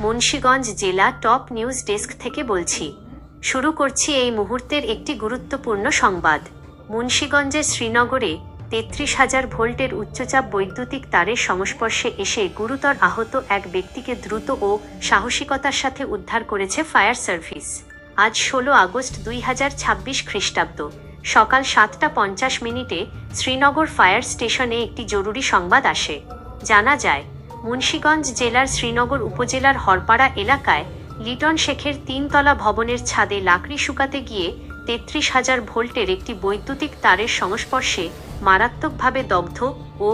মুন্সিগঞ্জ জেলা top news desk থেকে বলছি। শুরু করছি এই মুহূর্তের একটি গুরুত্বপূর্ণ সংবাদ। মুন্সিগঞ্জের শ্রীনগরে ৩৩,০০০ ভোল্টের উচ্চচাপ বৈদ্যুতিক তারের সংস্পর্শে এসে গুরুতর আহত এক ব্যক্তিকে দ্রুত ও সাহসিকতার সাথে উদ্ধার করেছে ফায়ার সার্ভিস। আজ ১৬ আগস্ট ২০২৬ খ্রিস্টাব্দ সকাল ৭টা ৫০ মিনিটে শ্রীনগর ফায়ার স্টেশনে একটি জরুরি সংবাদ আসে। জানা যায়, মুন্সিগঞ্জ জেলার শ্রীনগর উপজেলার হরপাড়া এলাকায় লিটন শেখের ৩তলা ভবনের ছাদে লাকড়ি শুকাতে গিয়ে ৩৩,০০০ ভোল্টের একটি বৈদ্যুতিক তারের সংস্পর্শে মারাত্মকভাবে দগ্ধ ও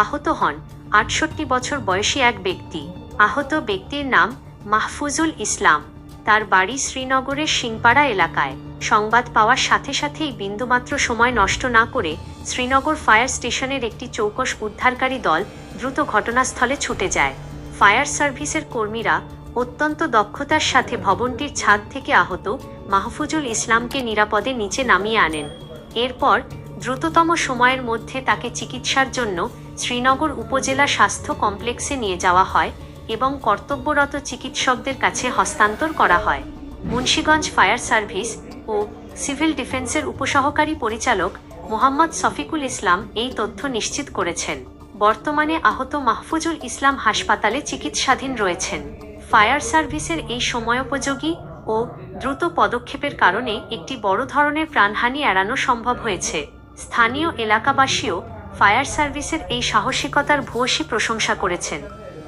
আহত হন ৬৮ বছর বয়সী এক ব্যক্তি। আহত ব্যক্তির নাম মাহফুজুল ইসলাম। তার বাড়ি শ্রীনগরের সিংপাড়া এলাকায়। সংবাদ পাওয়ার সাথে সাথেই বিন্দুমাত্র সময় নষ্ট না করে শ্রীনগর ফায়ার স্টেশনের একটি চৌকস উদ্ধারকারী দল দ্রুত ঘটনাস্থলে ছুটে যায়। ফায়ার সার্ভিসের কর্মীরা অত্যন্ত দক্ষতার সাথে ভবনটির ছাদ থেকে আহত মাহফুজুল ইসলামকে নিরাপদে নিচে নামিয়ে আনেন। এরপর দ্রুততম সময়ের মধ্যে তাকে চিকিৎসার জন্য শ্রীনগর উপজেলা স্বাস্থ্য কমপ্লেক্সে নিয়ে যাওয়া হয় এবং কর্তব্যরত চিকিৎসকদের কাছে হস্তান্তর করা হয়। মুন্সিগঞ্জ ফায়ার সার্ভিস ও সিভিল ডিফেন্সের উপসহকারী পরিচালক মোহাম্মদ শফিকুল ইসলাম এই তথ্য নিশ্চিত করেছেন। বর্তমানে আহত মাহফুজুল ইসলাম হাসপাতালে চিকিৎসাধীন রয়েছেন। ফায়ার সার্ভিসের এই সময়োপযোগী ও দ্রুত পদক্ষেপের কারণে একটি বড় ধরনের প্রাণহানি এড়ানো সম্ভব হয়েছে। স্থানীয় এলাকাবাসীও ফায়ার সার্ভিসের এই সাহসিকতার ভূয়সী প্রশংসা করেছেন।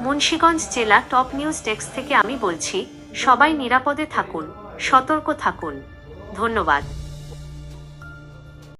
মুন্সিগঞ্জ জেলা টপ নিউজ ডেস্ক থেকে আমি বলছি, সবাই নিরাপদে থাকুন, সতর্ক থাকুন। ধন্যবাদ।